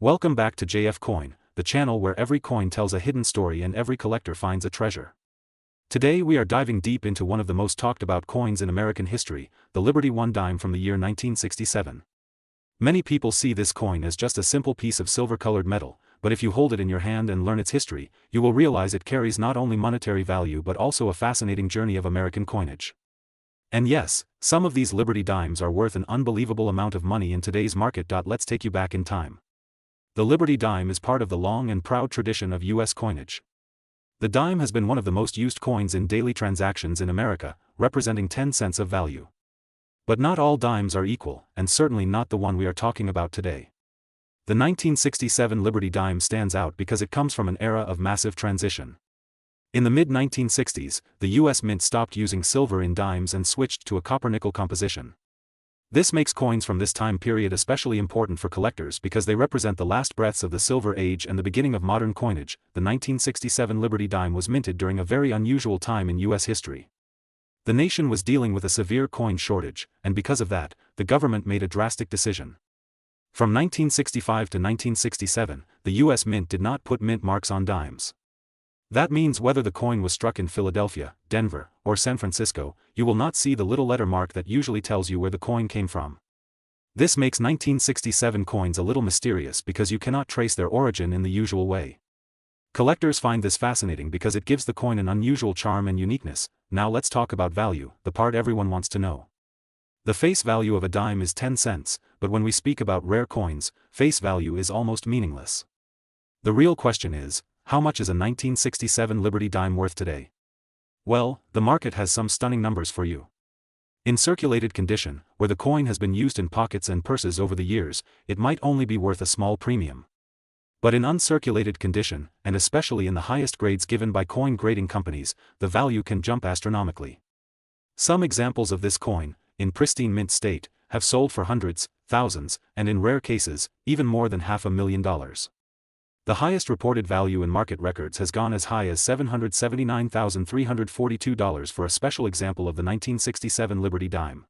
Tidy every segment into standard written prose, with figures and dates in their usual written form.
Welcome back to JF Coin, the channel where every coin tells a hidden story and every collector finds a treasure. Today we are diving deep into one of the most talked about coins in American history, the Liberty I dime from the year 1967. Many people see this coin as just a simple piece of silver-colored metal, but if you hold it in your hand and learn its history, you will realize it carries not only monetary value but also a fascinating journey of American coinage. And yes, some of these Liberty dimes are worth an unbelievable amount of money in today's market. Let's take you back in time. The Liberty dime is part of the long and proud tradition of U.S. coinage. The dime has been one of the most used coins in daily transactions in America, representing 10 cents of value. But not all dimes are equal, and certainly not the one we are talking about today. The 1967 Liberty dime stands out because it comes from an era of massive transition. In the mid-1960s, the U.S. Mint stopped using silver in dimes and switched to a copper-nickel composition. This makes coins from this time period especially important for collectors because they represent the last breaths of the Silver Age and the beginning of modern coinage. The 1967 Liberty dime was minted during a very unusual time in U.S. history. The nation was dealing with a severe coin shortage, and because of that, the government made a drastic decision. From 1965 to 1967, the U.S. Mint did not put mint marks on dimes. That means whether the coin was struck in Philadelphia, Denver, or San Francisco, you will not see the little letter mark that usually tells you where the coin came from. This makes 1967 coins a little mysterious because you cannot trace their origin in the usual way. Collectors find this fascinating because it gives the coin an unusual charm and uniqueness. Now let's talk about value, the part everyone wants to know. The face value of a dime is 10 cents, but when we speak about rare coins, face value is almost meaningless. The real question is, how much is a 1967 Liberty dime worth today? Well, the market has some stunning numbers for you. In circulated condition, where the coin has been used in pockets and purses over the years, it might only be worth a small premium. But in uncirculated condition, and especially in the highest grades given by coin grading companies, the value can jump astronomically. Some examples of this coin, in pristine mint state, have sold for hundreds, thousands, and in rare cases, even more than $500,000. The highest reported value in market records has gone as high as $779,342 for a special example of the 1967 Liberty dime.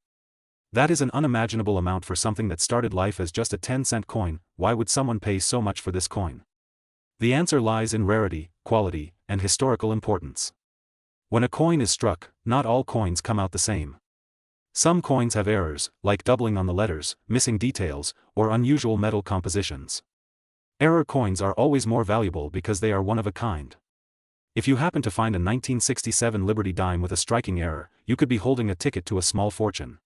That is an unimaginable amount for something that started life as just a 10-cent coin. Why would someone pay so much for this coin? The answer lies in rarity, quality, and historical importance. When a coin is struck, not all coins come out the same. Some coins have errors, like doubling on the letters, missing details, or unusual metal compositions. Error coins are always more valuable because they are one of a kind. If you happen to find a 1967 Liberty dime with a striking error, you could be holding a ticket to a small fortune.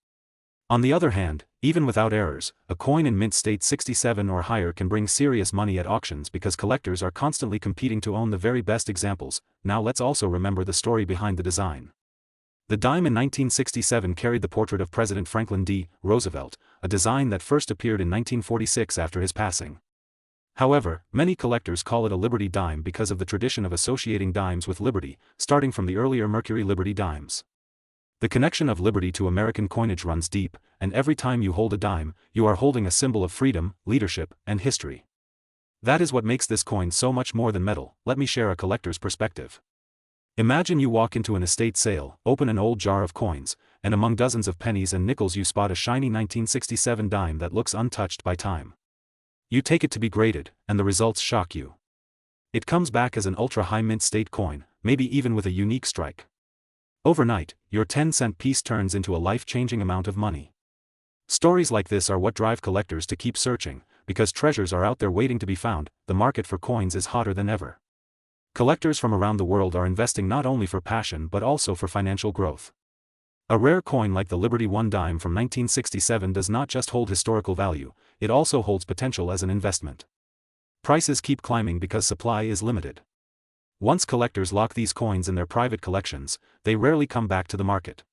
On the other hand, even without errors, a coin in mint state 67 or higher can bring serious money at auctions because collectors are constantly competing to own the very best examples. Now let's also remember the story behind the design. The dime in 1967 carried the portrait of President Franklin D. Roosevelt, a design that first appeared in 1946 after his passing. However, many collectors call it a Liberty dime because of the tradition of associating dimes with liberty, starting from the earlier Mercury Liberty dimes. The connection of liberty to American coinage runs deep, and every time you hold a dime, you are holding a symbol of freedom, leadership, and history. That is what makes this coin so much more than metal. Let me share a collector's perspective. Imagine you walk into an estate sale, open an old jar of coins, and among dozens of pennies and nickels you spot a shiny 1967 dime that looks untouched by time. You take it to be graded, and the results shock you. It comes back as an ultra-high mint state coin, maybe even with a unique strike. Overnight, your 10-cent piece turns into a life-changing amount of money. Stories like this are what drive collectors to keep searching, because treasures are out there waiting to be found. The market for coins is hotter than ever. Collectors from around the world are investing not only for passion but also for financial growth. A rare coin like the Liberty I dime from 1967 does not just hold historical value, it also holds potential as an investment. Prices keep climbing because supply is limited. Once collectors lock these coins in their private collections, they rarely come back to the market.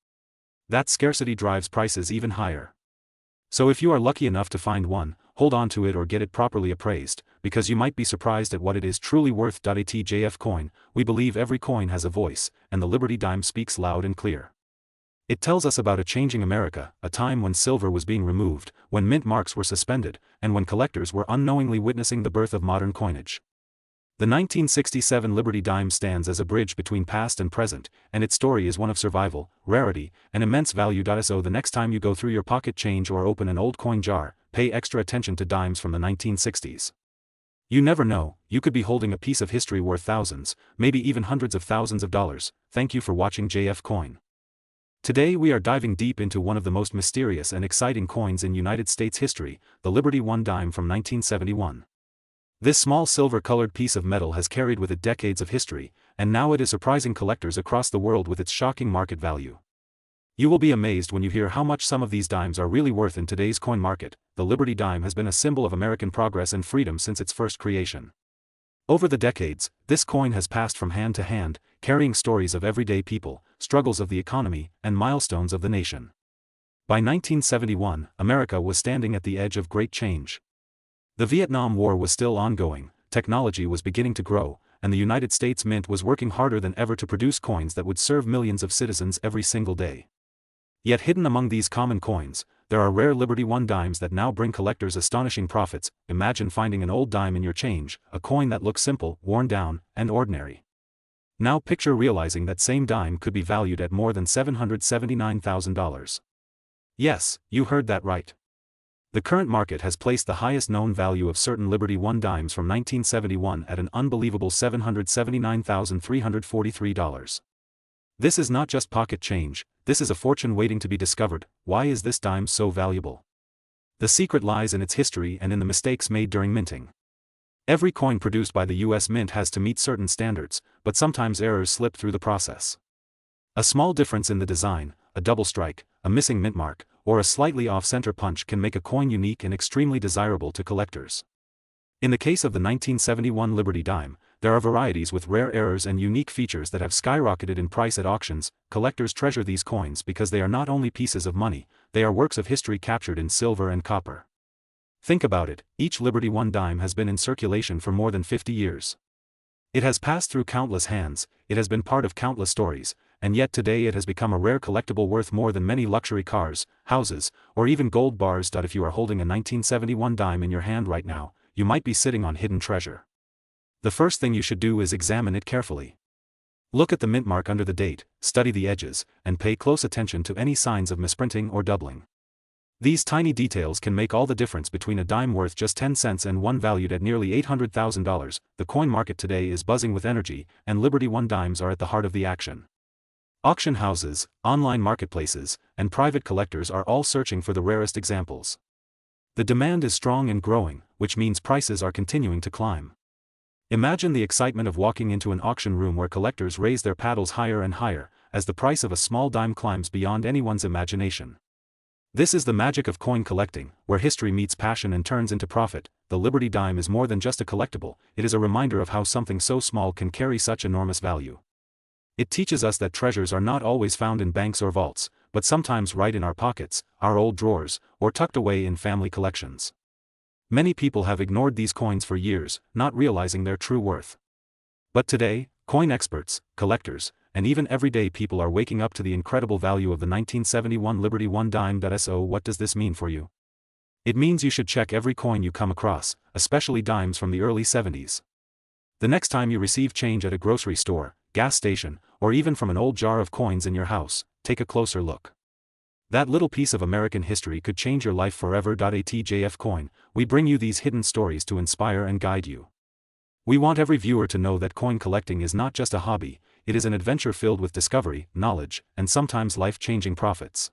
That scarcity drives prices even higher. So if you are lucky enough to find one, hold on to it or get it properly appraised, because you might be surprised at what it is truly worth. At JF Coin, we believe every coin has a voice, and the Liberty dime speaks loud and clear. It tells us about a changing America, a time when silver was being removed, when mint marks were suspended, and when collectors were unknowingly witnessing the birth of modern coinage. The 1967 Liberty dime stands as a bridge between past and present, and its story is one of survival, rarity, and immense value. So the next time you go through your pocket change or open an old coin jar, pay extra attention to dimes from the 1960s. You never know, you could be holding a piece of history worth thousands, maybe even hundreds of thousands of dollars. Thank you for watching JF Coin. Today we are diving deep into one of the most mysterious and exciting coins in United States history, the Liberty One dime from 1971. This small silver-colored piece of metal has carried with it decades of history, and now it is surprising collectors across the world with its shocking market value. You will be amazed when you hear how much some of these dimes are really worth in today's coin market. The Liberty dime has been a symbol of American progress and freedom since its first creation. Over the decades, this coin has passed from hand to hand, carrying stories of everyday people, struggles of the economy, and milestones of the nation. By 1971, America was standing at the edge of great change. The Vietnam War was still ongoing, technology was beginning to grow, and the United States Mint was working harder than ever to produce coins that would serve millions of citizens every single day. Yet hidden among these common coins, there are rare Liberty One dimes that now bring collectors astonishing profits. Imagine finding an old dime in your change, a coin that looks simple, worn down, and ordinary. Now picture realizing that same dime could be valued at more than $779,000. Yes, you heard that right. The current market has placed the highest known value of certain Liberty One dimes from 1971 at an unbelievable $779,343. This is not just pocket change, this is a fortune waiting to be discovered. Why is this dime so valuable? The secret lies in its history and in the mistakes made during minting. Every coin produced by the US Mint has to meet certain standards, but sometimes errors slip through the process. A small difference in the design, a double strike, a missing mint mark, or a slightly off-center punch can make a coin unique and extremely desirable to collectors. In the case of the 1971 Liberty dime, there are varieties with rare errors and unique features that have skyrocketed in price at auctions. Collectors treasure these coins because they are not only pieces of money, they are works of history captured in silver and copper. Think about it, each Liberty One dime has been in circulation for more than 50 years. It has passed through countless hands, it has been part of countless stories, and yet today it has become a rare collectible worth more than many luxury cars, houses, or even gold bars. If you are holding a 1971 dime in your hand right now, you might be sitting on hidden treasure. The first thing you should do is examine it carefully. Look at the mint mark under the date, study the edges, and pay close attention to any signs of misprinting or doubling. These tiny details can make all the difference between a dime worth just 10 cents and one valued at nearly $800,000. The coin market today is buzzing with energy, and Liberty One dimes are at the heart of the action. Auction houses, online marketplaces, and private collectors are all searching for the rarest examples. The demand is strong and growing, which means prices are continuing to climb. Imagine the excitement of walking into an auction room where collectors raise their paddles higher and higher, as the price of a small dime climbs beyond anyone's imagination. This is the magic of coin collecting, where history meets passion and turns into profit. The Liberty dime is more than just a collectible, it is a reminder of how something so small can carry such enormous value. It teaches us that treasures are not always found in banks or vaults, but sometimes right in our pockets, our old drawers, or tucked away in family collections. Many people have ignored these coins for years, not realizing their true worth. But today, coin experts, collectors, and even everyday people are waking up to the incredible value of the 1971 Liberty One dime. So what does this mean for you? It means you should check every coin you come across, especially dimes from the early 70s. The next time you receive change at a grocery store, gas station, or even from an old jar of coins in your house, take a closer look. That little piece of American history could change your life forever. At JF Coin, we bring you these hidden stories to inspire and guide you. We want every viewer to know that coin collecting is not just a hobby, it is an adventure filled with discovery, knowledge, and sometimes life-changing profits.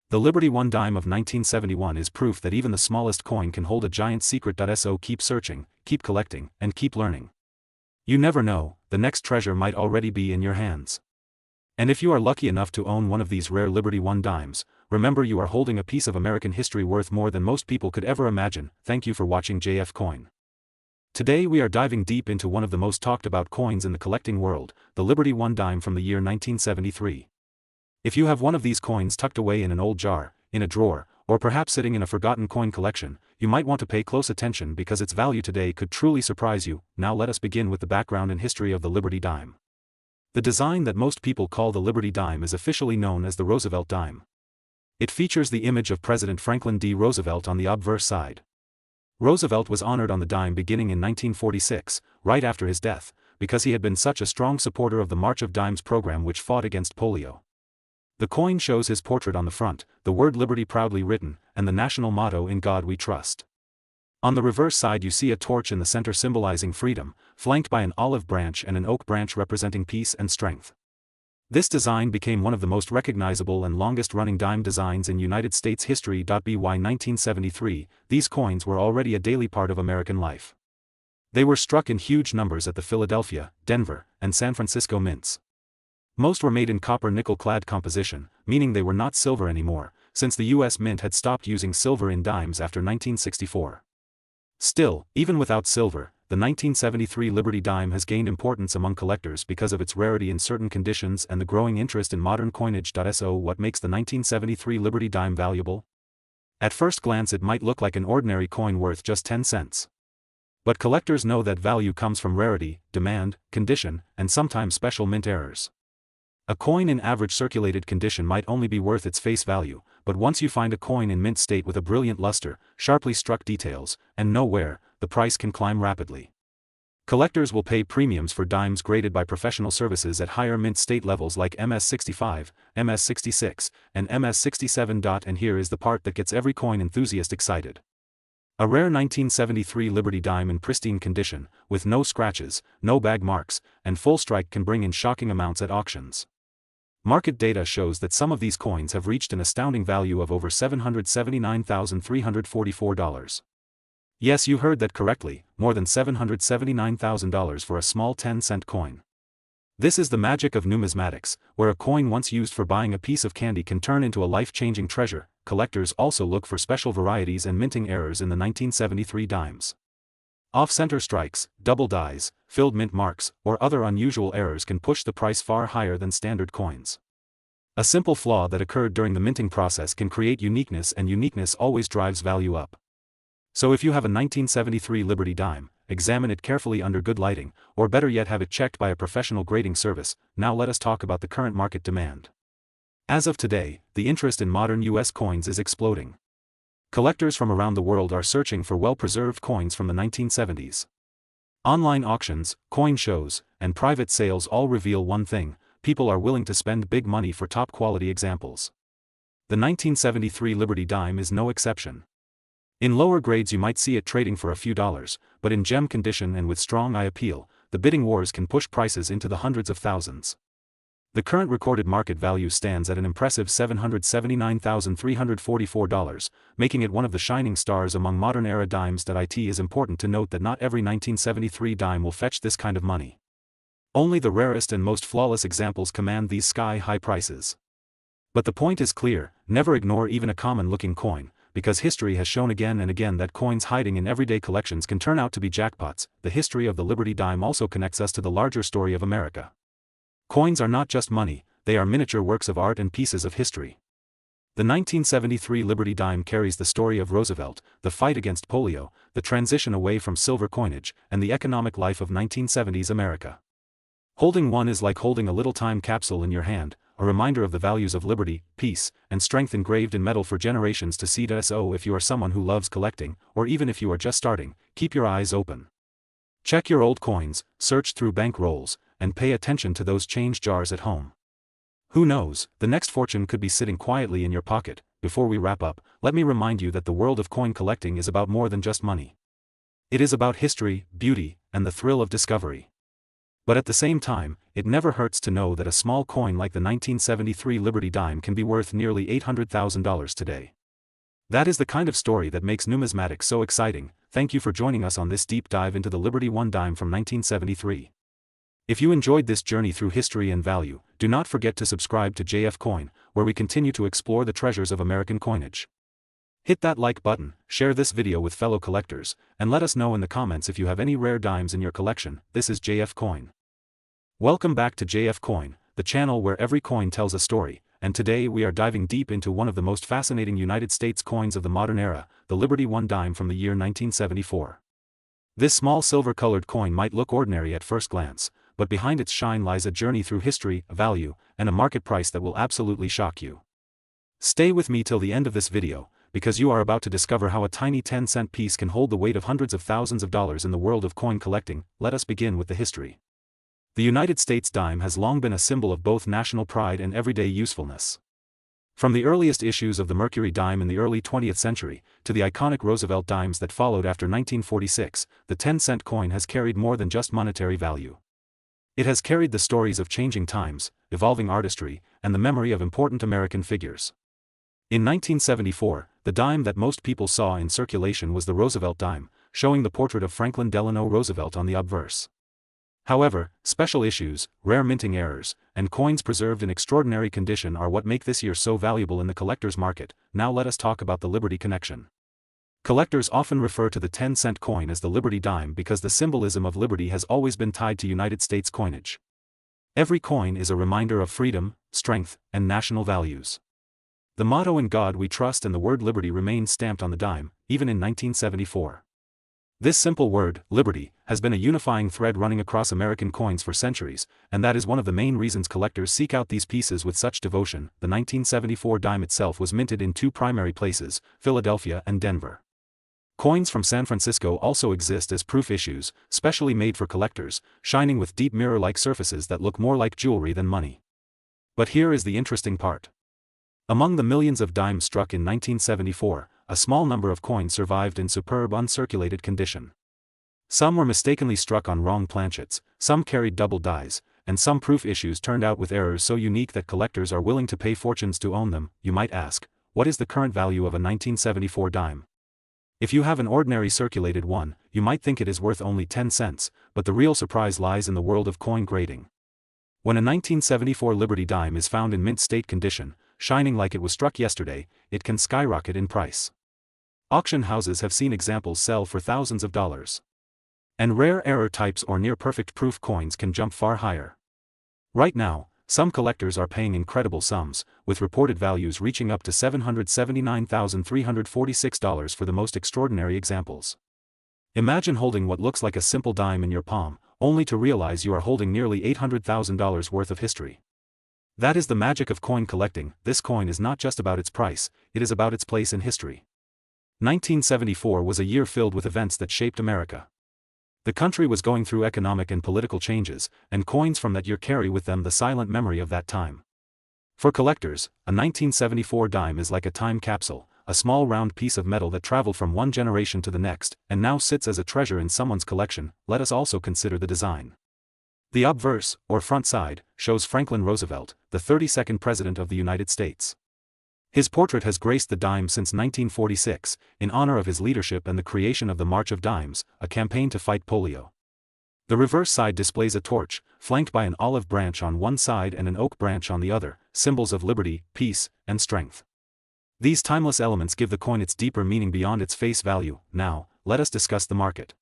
The Liberty One dime of 1971 is proof that even the smallest coin can hold a giant secret. So keep searching, keep collecting, and keep learning. You never know, the next treasure might already be in your hands. And if you are lucky enough to own one of these rare Liberty One dimes, remember you are holding a piece of American history worth more than most people could ever imagine. Thank you for watching JF Coin. Today we are diving deep into one of the most talked about coins in the collecting world, the Liberty One dime from the year 1973. If you have one of these coins tucked away in an old jar, in a drawer, or perhaps sitting in a forgotten coin collection, you might want to pay close attention because its value today could truly surprise you. Now let us begin with the background and history of the Liberty dime. The design that most people call the Liberty dime is officially known as the Roosevelt dime. It features the image of President Franklin D. Roosevelt on the obverse side. Roosevelt was honored on the dime beginning in 1946, right after his death, because he had been such a strong supporter of the March of Dimes program which fought against polio. The coin shows his portrait on the front, the word Liberty proudly written, and the national motto "In God We Trust." On the reverse side you see a torch in the center symbolizing freedom, flanked by an olive branch and an oak branch representing peace and strength. This design became one of the most recognizable and longest-running dime designs in United States history. By 1973, these coins were already a daily part of American life. They were struck in huge numbers at the Philadelphia, Denver, and San Francisco mints. Most were made in copper-nickel-clad composition, meaning they were not silver anymore, since the U.S. Mint had stopped using silver in dimes after 1964. Still, even without silver, the 1973 Liberty dime has gained importance among collectors because of its rarity in certain conditions and the growing interest in modern coinage. So what makes the 1973 Liberty dime valuable? At first glance it might look like an ordinary coin worth just 10 cents. But collectors know that value comes from rarity, demand, condition, and sometimes special mint errors. A coin in average circulated condition might only be worth its face value, but once you find a coin in mint state with a brilliant luster, sharply struck details, and no wear, the price can climb rapidly. Collectors will pay premiums for dimes graded by professional services at higher mint state levels like MS65, MS66, and MS67. And here is the part that gets every coin enthusiast excited. A rare 1973 Liberty dime in pristine condition, with no scratches, no bag marks, and full strike can bring in shocking amounts at auctions. Market data shows that some of these coins have reached an astounding value of over $779,344. Yes, you heard that correctly, more than $779,000 for a small 10-cent coin. This is the magic of numismatics, where a coin once used for buying a piece of candy can turn into a life-changing treasure. Collectors also look for special varieties and minting errors in the 1973 dimes. Off-center strikes, double dies, filled mint marks, or other unusual errors can push the price far higher than standard coins. A simple flaw that occurred during the minting process can create uniqueness, and uniqueness always drives value up. So if you have a 1973 Liberty dime, examine it carefully under good lighting, or better yet have it checked by a professional grading service. Now let us talk about the current market demand. As of today, the interest in modern US coins is exploding. Collectors from around the world are searching for well-preserved coins from the 1970s. Online auctions, coin shows, and private sales all reveal one thing: people are willing to spend big money for top-quality examples. The 1973 Liberty dime is no exception. In lower grades you might see it trading for a few dollars, but in gem condition and with strong eye appeal, the bidding wars can push prices into the hundreds of thousands. The current recorded market value stands at an impressive $779,344, making it one of the shining stars among modern-era dimes. It is important to note that not every 1973 dime will fetch this kind of money. Only the rarest and most flawless examples command these sky-high prices. But the point is clear: never ignore even a common-looking coin, because history has shown again and again that coins hiding in everyday collections can turn out to be jackpots. The history of the Liberty dime also connects us to the larger story of America. Coins are not just money, they are miniature works of art and pieces of history. The 1973 Liberty dime carries the story of Roosevelt, the fight against polio, the transition away from silver coinage, and the economic life of 1970s America. Holding one is like holding a little time capsule in your hand, a reminder of the values of liberty, peace, and strength engraved in metal for generations to see. So if you are someone who loves collecting, or even if you are just starting, keep your eyes open. Check your old coins, search through bank rolls, and pay attention to those change jars at home. Who knows, the next fortune could be sitting quietly in your pocket. Before we wrap up, let me remind you that the world of coin collecting is about more than just money. It is about history, beauty, and the thrill of discovery. But at the same time, it never hurts to know that a small coin like the 1973 Liberty dime can be worth nearly $800,000 today. That is the kind of story that makes numismatics so exciting. Thank you for joining us on this deep dive into the Liberty I dime from 1973. If you enjoyed this journey through history and value, do not forget to subscribe to JF Coin, where we continue to explore the treasures of American coinage. Hit that like button, share this video with fellow collectors, and let us know in the comments if you have any rare dimes in your collection. This is JF Coin. Welcome back to JF Coin, the channel where every coin tells a story, and today we are diving deep into one of the most fascinating United States coins of the modern era, the Liberty I dime from the year 1974. This small silver-colored coin might look ordinary at first glance, but behind its shine lies a journey through history, value, and a market price that will absolutely shock you. Stay with me till the end of this video, because you are about to discover how a tiny 10-cent piece can hold the weight of hundreds of thousands of dollars in the world of coin collecting. Let us begin with the history. The United States dime has long been a symbol of both national pride and everyday usefulness. From the earliest issues of the Mercury dime in the early 20th century, to the iconic Roosevelt dimes that followed after 1946, the 10-cent coin has carried more than just monetary value. It has carried the stories of changing times, evolving artistry, and the memory of important American figures. In 1974, the dime that most people saw in circulation was the Roosevelt dime, showing the portrait of Franklin Delano Roosevelt on the obverse. However, special issues, rare minting errors, and coins preserved in extraordinary condition are what make this year so valuable in the collector's market. Now let us talk about the Liberty connection. Collectors often refer to the 10-cent coin as the Liberty dime because the symbolism of liberty has always been tied to United States coinage. Every coin is a reminder of freedom, strength, and national values. The motto "In God We Trust" and the word liberty remained stamped on the dime, even in 1974. This simple word, liberty, has been a unifying thread running across American coins for centuries, and that is one of the main reasons collectors seek out these pieces with such devotion. The 1974 dime itself was minted in two primary places, Philadelphia and Denver. Coins from San Francisco also exist as proof issues, specially made for collectors, shining with deep mirror-like surfaces that look more like jewelry than money. But here is the interesting part. Among the millions of dimes struck in 1974, a small number of coins survived in superb uncirculated condition. Some were mistakenly struck on wrong planchets, some carried double dies, and some proof issues turned out with errors so unique that collectors are willing to pay fortunes to own them. You might ask, what is the current value of a 1974 dime? If you have an ordinary circulated one, you might think it is worth only 10 cents, but the real surprise lies in the world of coin grading. When a 1974 Liberty dime is found in mint state condition, shining like it was struck yesterday, it can skyrocket in price. Auction houses have seen examples sell for thousands of dollars. And rare error types or near-perfect proof coins can jump far higher. Right now, some collectors are paying incredible sums, with reported values reaching up to $779,346 for the most extraordinary examples. Imagine holding what looks like a simple dime in your palm, only to realize you are holding nearly $800,000 worth of history. That is the magic of coin collecting. This coin is not just about its price, it is about its place in history. 1974 was a year filled with events that shaped America. The country was going through economic and political changes, and coins from that year carry with them the silent memory of that time. For collectors, a 1974 dime is like a time capsule, a small round piece of metal that traveled from one generation to the next, and now sits as a treasure in someone's collection. Let us also consider the design. The obverse, or front side, shows Franklin Roosevelt, the 32nd President of the United States. His portrait has graced the dime since 1946, in honor of his leadership and the creation of the March of Dimes, a campaign to fight polio. The reverse side displays a torch, flanked by an olive branch on one side and an oak branch on the other, symbols of liberty, peace, and strength. These timeless elements give the coin its deeper meaning beyond its face value. Now, let us discuss the market.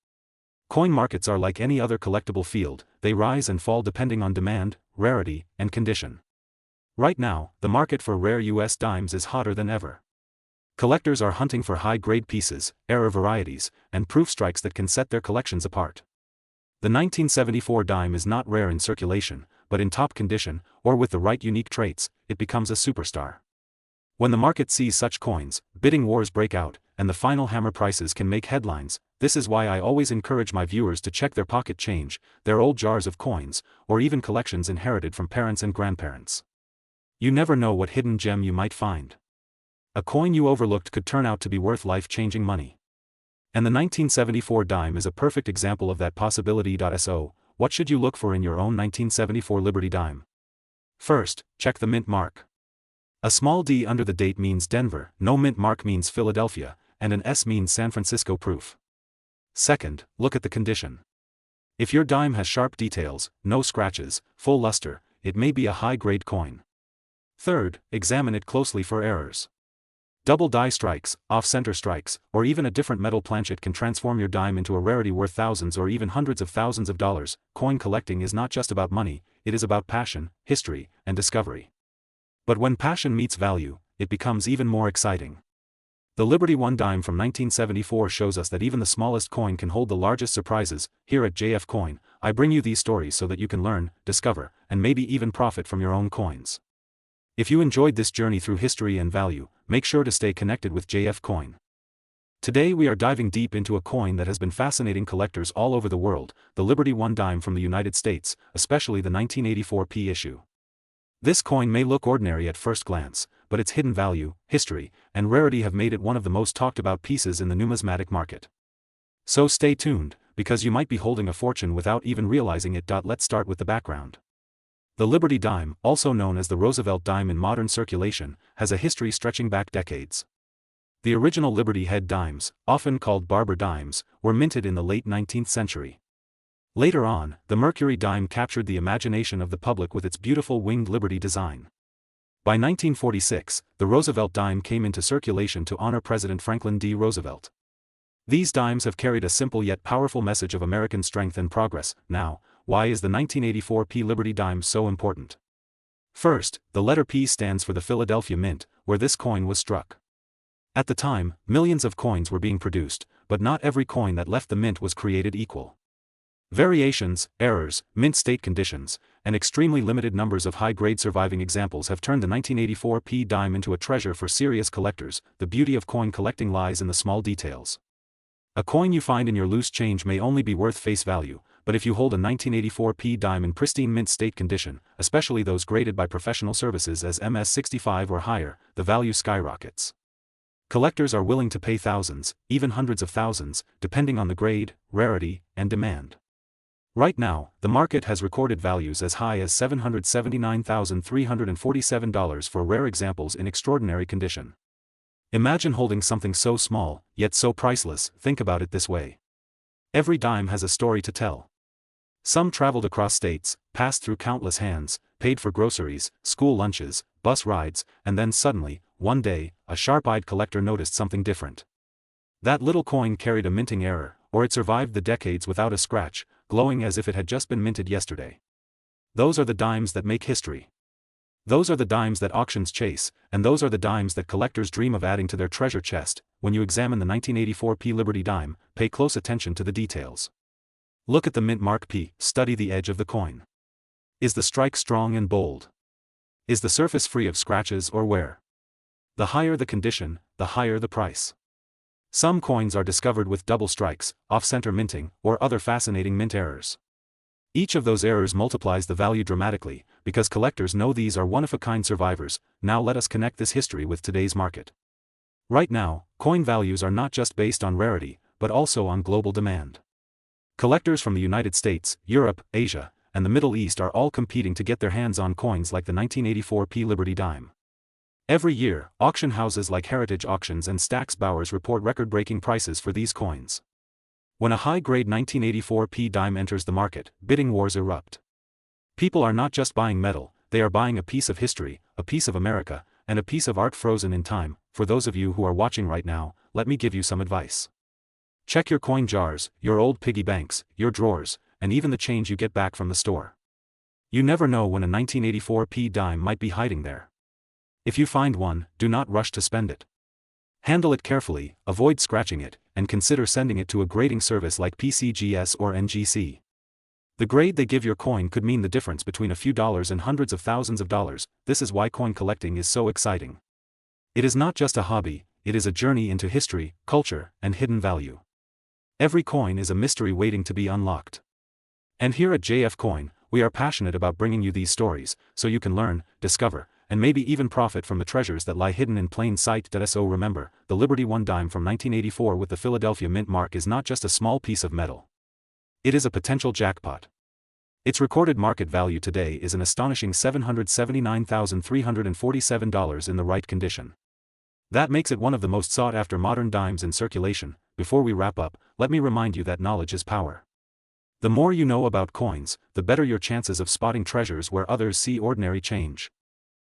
Coin markets are like any other collectible field, they rise and fall depending on demand, rarity, and condition. Right now, the market for rare US dimes is hotter than ever. Collectors are hunting for high-grade pieces, error varieties, and proof strikes that can set their collections apart. The 1974 dime is not rare in circulation, but in top condition, or with the right unique traits, it becomes a superstar. When the market sees such coins, bidding wars break out, and the final hammer prices can make headlines. This is why I always encourage my viewers to check their pocket change, their old jars of coins, or even collections inherited from parents and grandparents. You never know what hidden gem you might find. A coin you overlooked could turn out to be worth life-changing money. And the 1974 dime is a perfect example of that possibility. So, what should you look for in your own 1974 Liberty dime? First, check the mint mark. A small D under the date means Denver, no mint mark means Philadelphia, and an S means San Francisco proof. Second, look at the condition. If your dime has sharp details, no scratches, full luster, it may be a high-grade coin. Third, examine it closely for errors. Double die strikes, off-center strikes, or even a different metal planchet can transform your dime into a rarity worth thousands or even hundreds of thousands of dollars. Coin collecting is not just about money, it is about passion, history, and discovery. But when passion meets value, it becomes even more exciting. The Liberty One dime from 1974 shows us that even the smallest coin can hold the largest surprises. Here at JF Coin, I bring you these stories so that you can learn, discover, and maybe even profit from your own coins. If you enjoyed this journey through history and value, make sure to stay connected with JF Coin. Today we are diving deep into a coin that has been fascinating collectors all over the world, the Liberty One dime from the United States, especially the 1984 P issue. This coin may look ordinary at first glance, but its hidden value, history, and rarity have made it one of the most talked about pieces in the numismatic market. So stay tuned, because you might be holding a fortune without even realizing it. Let's start with the background. The Liberty dime, also known as the Roosevelt dime in modern circulation, has a history stretching back decades. The original Liberty head dimes, often called barber dimes, were minted in the late 19th century. Later on, the Mercury dime captured the imagination of the public with its beautiful winged Liberty design. By 1946, the Roosevelt dime came into circulation to honor President Franklin D. Roosevelt. These dimes have carried a simple yet powerful message of American strength and progress. Now, why is the 1984 P Liberty dime so important? First, the letter P stands for the Philadelphia Mint, where this coin was struck. At the time, millions of coins were being produced, but not every coin that left the mint was created equal. Variations, errors, mint state conditions, and extremely limited numbers of high-grade surviving examples have turned the 1984 P dime into a treasure for serious collectors. The beauty of coin collecting lies in the small details. A coin you find in your loose change may only be worth face value, but if you hold a 1984 P dime in pristine mint state condition, especially those graded by professional services as MS65 or higher, the value skyrockets. Collectors are willing to pay thousands, even hundreds of thousands, depending on the grade, rarity, and demand. Right now, the market has recorded values as high as $779,347 for rare examples in extraordinary condition. Imagine holding something so small, yet so priceless. Think about it this way. Every dime has a story to tell. Some traveled across states, passed through countless hands, paid for groceries, school lunches, bus rides, and then suddenly, one day, a sharp-eyed collector noticed something different. That little coin carried a minting error, or it survived the decades without a scratch, glowing as if it had just been minted yesterday. Those are the dimes that make history. Those are the dimes that auctions chase, and those are the dimes that collectors dream of adding to their treasure chest. When you examine the 1984 P Liberty dime, pay close attention to the details. Look at the mint mark P, study the edge of the coin. Is the strike strong and bold? Is the surface free of scratches or wear? The higher the condition, the higher the price. Some coins are discovered with double strikes, off-center minting, or other fascinating mint errors. Each of those errors multiplies the value dramatically, because collectors know these are one-of-a-kind survivors. Now let us connect this history with today's market. Right now, coin values are not just based on rarity, but also on global demand. Collectors from the United States, Europe, Asia, and the Middle East are all competing to get their hands on coins like the 1984 P Liberty dime. Every year, auction houses like Heritage Auctions and Stack's Bowers report record-breaking prices for these coins. When a high-grade 1984 P dime enters the market, bidding wars erupt. People are not just buying metal, they are buying a piece of history, a piece of America, and a piece of art frozen in time. For those of you who are watching right now, let me give you some advice. Check your coin jars, your old piggy banks, your drawers, and even the change you get back from the store. You never know when a 1984 P dime might be hiding there. If you find one, do not rush to spend it. Handle it carefully, avoid scratching it, and consider sending it to a grading service like PCGS or NGC. The grade they give your coin could mean the difference between a few dollars and hundreds of thousands of dollars. This is why coin collecting is so exciting. It is not just a hobby, it is a journey into history, culture, and hidden value. Every coin is a mystery waiting to be unlocked. And here at JF Coin, we are passionate about bringing you these stories, so you can learn, discover, and maybe even profit from the treasures that lie hidden in plain sight. So remember, the Liberty 1 dime from 1984 with the Philadelphia Mint mark is not just a small piece of metal. It is a potential jackpot. Its recorded market value today is an astonishing $779,347 in the right condition. That makes it one of the most sought-after modern dimes in circulation. Before we wrap up, let me remind you that knowledge is power. The more you know about coins, the better your chances of spotting treasures where others see ordinary change.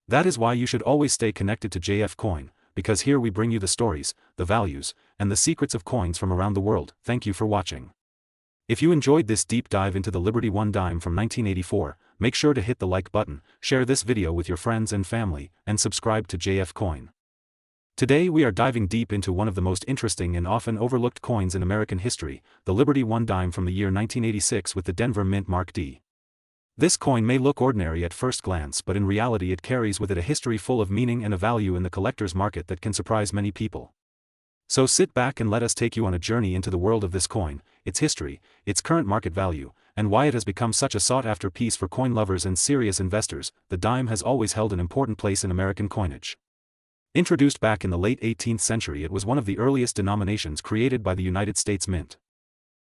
That is why you should always stay connected to JF Coin, because here we bring you the stories, the values, and the secrets of coins from around the world. Thank you for watching. If you enjoyed this deep dive into the Liberty 1 dime from 1984, make sure to hit the like button, share this video with your friends and family, and subscribe to JF Coin. Today we are diving deep into one of the most interesting and often overlooked coins in American history, the Liberty 1 dime from the year 1986 with the Denver Mint Mark D. This coin may look ordinary at first glance, but in reality it carries with it a history full of meaning and a value in the collector's market that can surprise many people. So sit back and let us take you on a journey into the world of this coin, its history, its current market value, and why it has become such a sought-after piece for coin lovers and serious investors. The dime has always held an important place in American coinage. Introduced back in the late 18th century, it was one of the earliest denominations created by the United States Mint.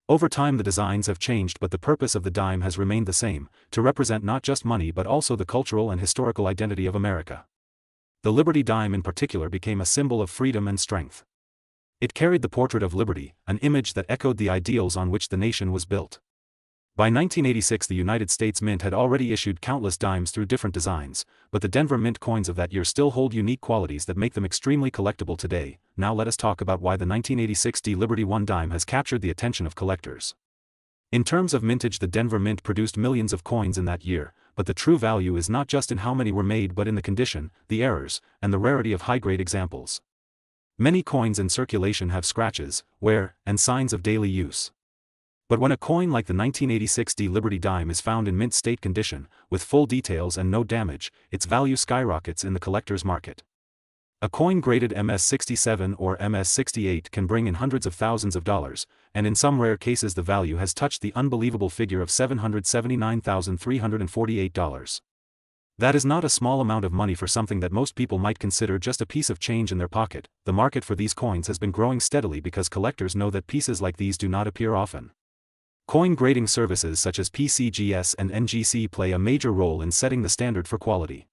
Over time the designs have changed, but the purpose of the dime has remained the same, to represent not just money but also the cultural and historical identity of America. The Liberty dime in particular became a symbol of freedom and strength. It carried the portrait of liberty, an image that echoed the ideals on which the nation was built. By 1986 the United States Mint had already issued countless dimes through different designs, but the Denver Mint coins of that year still hold unique qualities that make them extremely collectible today. Now let us talk about why the 1986 Liberty 1 dime has captured the attention of collectors. In terms of mintage, the Denver Mint produced millions of coins in that year, but the true value is not just in how many were made but in the condition, the errors, and the rarity of high-grade examples. Many coins in circulation have scratches, wear, and signs of daily use. But when a coin like the 1986 Liberty dime is found in mint state condition, with full details and no damage, its value skyrockets in the collector's market. A coin graded MS-67 or MS-68 can bring in hundreds of thousands of dollars, and in some rare cases the value has touched the unbelievable figure of $779,348. That is not a small amount of money for something that most people might consider just a piece of change in their pocket. The market for these coins has been growing steadily because collectors know that pieces like these do not appear often. Coin grading services such as PCGS and NGC play a major role in setting the standard for quality.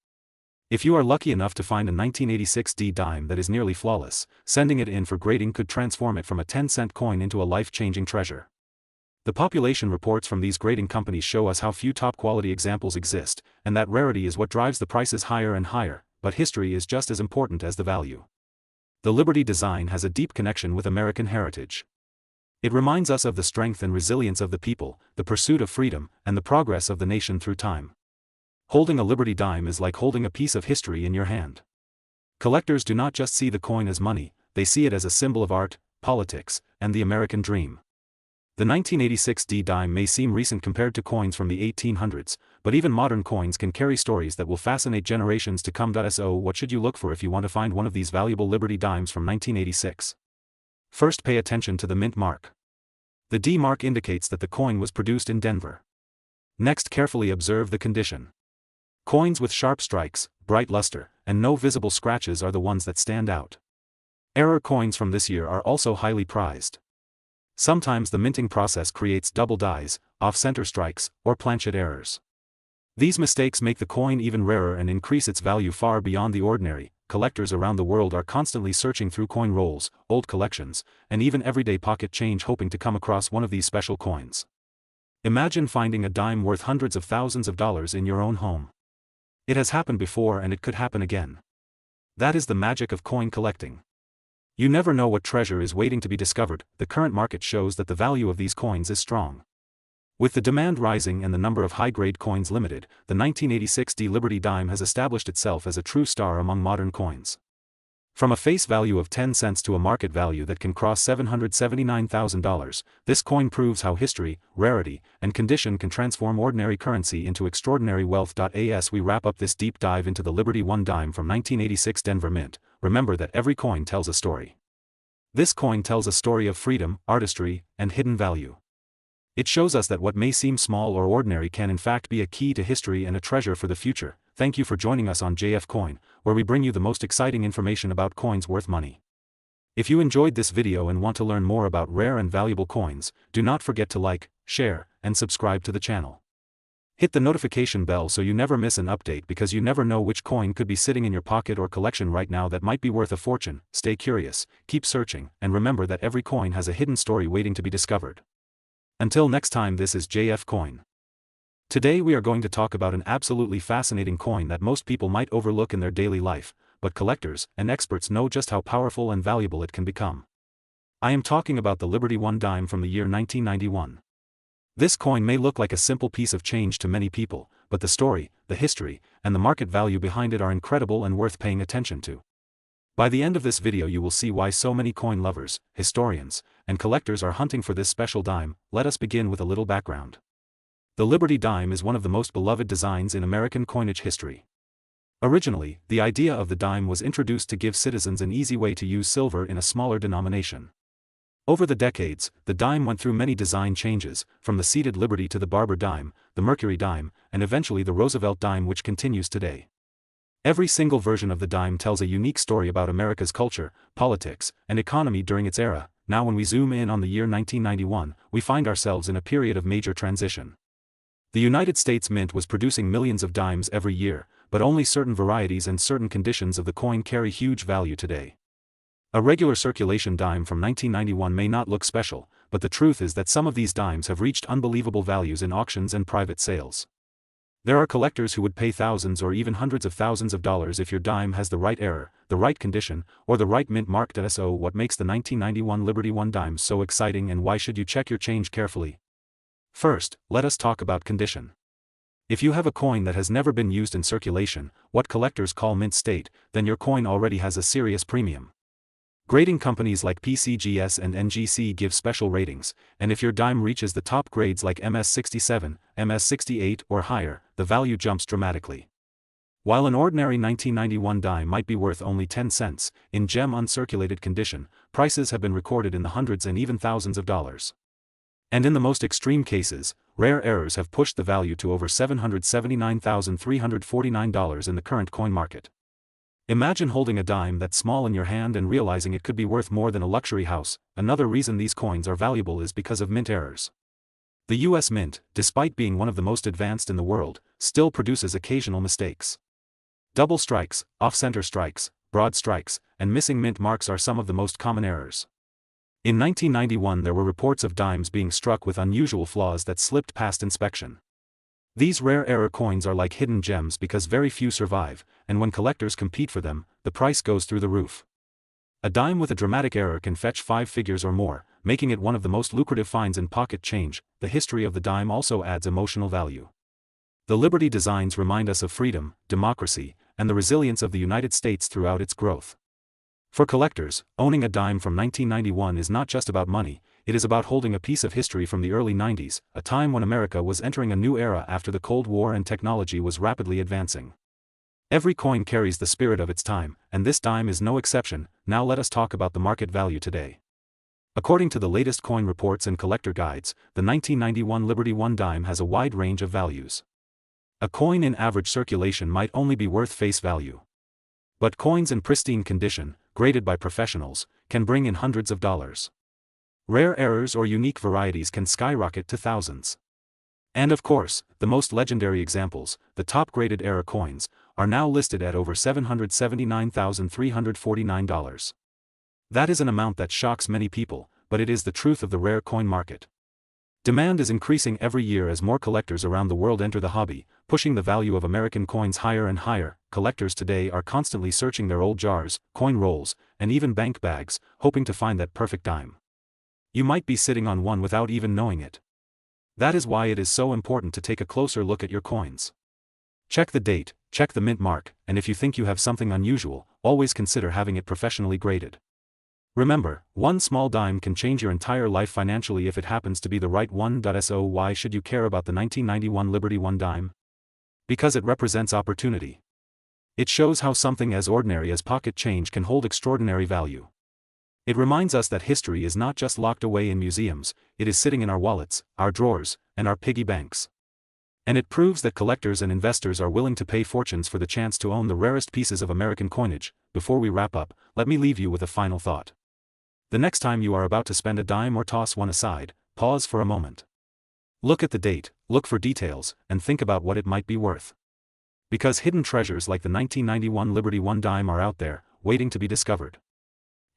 If you are lucky enough to find a 1986 dime that is nearly flawless, sending it in for grading could transform it from a 10-cent coin into a life-changing treasure. The population reports from these grading companies show us how few top-quality examples exist, and that rarity is what drives the prices higher and higher, but history is just as important as the value. The Liberty design has a deep connection with American heritage. It reminds us of the strength and resilience of the people, the pursuit of freedom, and the progress of the nation through time. Holding a Liberty dime is like holding a piece of history in your hand. Collectors do not just see the coin as money, they see it as a symbol of art, politics, and the American dream. The 1986 dime may seem recent compared to coins from the 1800s, but even modern coins can carry stories that will fascinate generations to come. So what should you look for if you want to find one of these valuable Liberty dimes from 1986? First, pay attention to the mint mark. The D mark indicates that the coin was produced in Denver. Next, carefully observe the condition. Coins with sharp strikes, bright luster, and no visible scratches are the ones that stand out. Error coins from this year are also highly prized. Sometimes the minting process creates double dies, off-center strikes, or planchet errors. These mistakes make the coin even rarer and increase its value far beyond the ordinary. Collectors around the world are constantly searching through coin rolls, old collections, and even everyday pocket change hoping to come across one of these special coins. Imagine finding a dime worth hundreds of thousands of dollars in your own home. It has happened before and it could happen again. That is the magic of coin collecting. You never know what treasure is waiting to be discovered. The current market shows that the value of these coins is strong. With the demand rising and the number of high-grade coins limited, the 1986 Liberty dime has established itself as a true star among modern coins. From a face value of 10 cents to a market value that can cross $779,000, this coin proves how history, rarity, and condition can transform ordinary currency into extraordinary wealth. As we wrap up this deep dive into the Liberty 1 dime from 1986 Denver Mint, remember that every coin tells a story. This coin tells a story of freedom, artistry, and hidden value. It shows us that what may seem small or ordinary can in fact be a key to history and a treasure for the future. Thank you for joining us on JF Coin, where we bring you the most exciting information about coins worth money. If you enjoyed this video and want to learn more about rare and valuable coins, do not forget to like, share, and subscribe to the channel. Hit the notification bell so you never miss an update, because you never know which coin could be sitting in your pocket or collection right now that might be worth a fortune. Stay curious, keep searching, and remember that every coin has a hidden story waiting to be discovered. Until next time, this is JF Coin. Today we are going to talk about an absolutely fascinating coin that most people might overlook in their daily life, but collectors and experts know just how powerful and valuable it can become. I am talking about the Liberty 1 dime from the year 1991. This coin may look like a simple piece of change to many people, but the story, the history, and the market value behind it are incredible and worth paying attention to. By the end of this video you will see why so many coin lovers, historians, and collectors are hunting for this special dime. Let us begin with a little background. The Liberty dime is one of the most beloved designs in American coinage history. Originally, the idea of the dime was introduced to give citizens an easy way to use silver in a smaller denomination. Over the decades, the dime went through many design changes, from the seated Liberty to the Barber dime, the Mercury dime, and eventually the Roosevelt dime, which continues today. Every single version of the dime tells a unique story about America's culture, politics, and economy during its era. Now when we zoom in on the year 1991, we find ourselves in a period of major transition. The United States Mint was producing millions of dimes every year, but only certain varieties and certain conditions of the coin carry huge value today. A regular circulation dime from 1991 may not look special, but the truth is that some of these dimes have reached unbelievable values in auctions and private sales. There are collectors who would pay thousands or even hundreds of thousands of dollars if your dime has the right error, the right condition, or the right mint mark. So what makes the 1991 Liberty One dime so exciting, and why should you check your change carefully? First, let us talk about condition. If you have a coin that has never been used in circulation, what collectors call mint state, then your coin already has a serious premium. Grading companies like PCGS and NGC give special ratings, and if your dime reaches the top grades like MS67, MS68 or higher, the value jumps dramatically. While an ordinary 1991 dime might be worth only 10 cents, in gem uncirculated condition, prices have been recorded in the hundreds and even thousands of dollars. And in the most extreme cases, rare errors have pushed the value to over $779,349 in the current coin market. Imagine holding a dime that small in your hand and realizing it could be worth more than a luxury house. Another reason these coins are valuable is because of mint errors. The US Mint, despite being one of the most advanced in the world, still produces occasional mistakes. Double strikes, off-center strikes, broad strikes, and missing mint marks are some of the most common errors. In 1991 there were reports of dimes being struck with unusual flaws that slipped past inspection. These rare error coins are like hidden gems because very few survive, and when collectors compete for them, the price goes through the roof. A dime with a dramatic error can fetch 5 figures or more, making it one of the most lucrative finds in pocket change. The history of the dime also adds emotional value. The Liberty designs remind us of freedom, democracy, and the resilience of the United States throughout its growth. For collectors, owning a dime from 1991 is not just about money, it is about holding a piece of history from the early 90s, a time when America was entering a new era after the Cold War and technology was rapidly advancing. Every coin carries the spirit of its time, and this dime is no exception. Now let us talk about the market value today. According to the latest coin reports and collector guides, the 1991 Liberty One dime has a wide range of values. A coin in average circulation might only be worth face value. But coins in pristine condition, graded by professionals, can bring in hundreds of dollars. Rare errors or unique varieties can skyrocket to thousands. And of course, the most legendary examples, the top-graded error coins, are now listed at over $779,349. That is an amount that shocks many people, but it is the truth of the rare coin market. Demand is increasing every year as more collectors around the world enter the hobby, pushing the value of American coins higher and higher. Collectors today are constantly searching their old jars, coin rolls, and even bank bags, hoping to find that perfect dime. You might be sitting on one without even knowing it. That is why it is so important to take a closer look at your coins. Check the date, check the mint mark, and if you think you have something unusual, always consider having it professionally graded. Remember, one small dime can change your entire life financially if it happens to be the right one. So why should you care about the 1991 Liberty One dime? Because it represents opportunity. It shows how something as ordinary as pocket change can hold extraordinary value. It reminds us that history is not just locked away in museums, it is sitting in our wallets, our drawers, and our piggy banks. And it proves that collectors and investors are willing to pay fortunes for the chance to own the rarest pieces of American coinage. Before we wrap up, let me leave you with a final thought. The next time you are about to spend a dime or toss one aside, pause for a moment. Look at the date, look for details, and think about what it might be worth. Because hidden treasures like the 1991 Liberty One dime are out there, waiting to be discovered.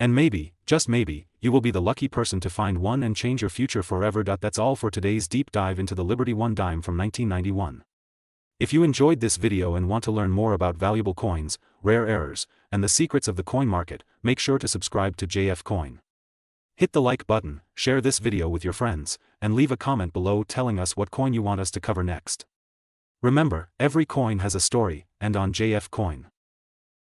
And maybe, just maybe, you will be the lucky person to find one and change your future forever. That's all for today's deep dive into the Liberty One dime from 1991. If you enjoyed this video and want to learn more about valuable coins, rare errors, and the secrets of the coin market, make sure to subscribe to JF Coin. Hit the like button, share this video with your friends, and leave a comment below telling us what coin you want us to cover next. Remember, every coin has a story, and on JF Coin.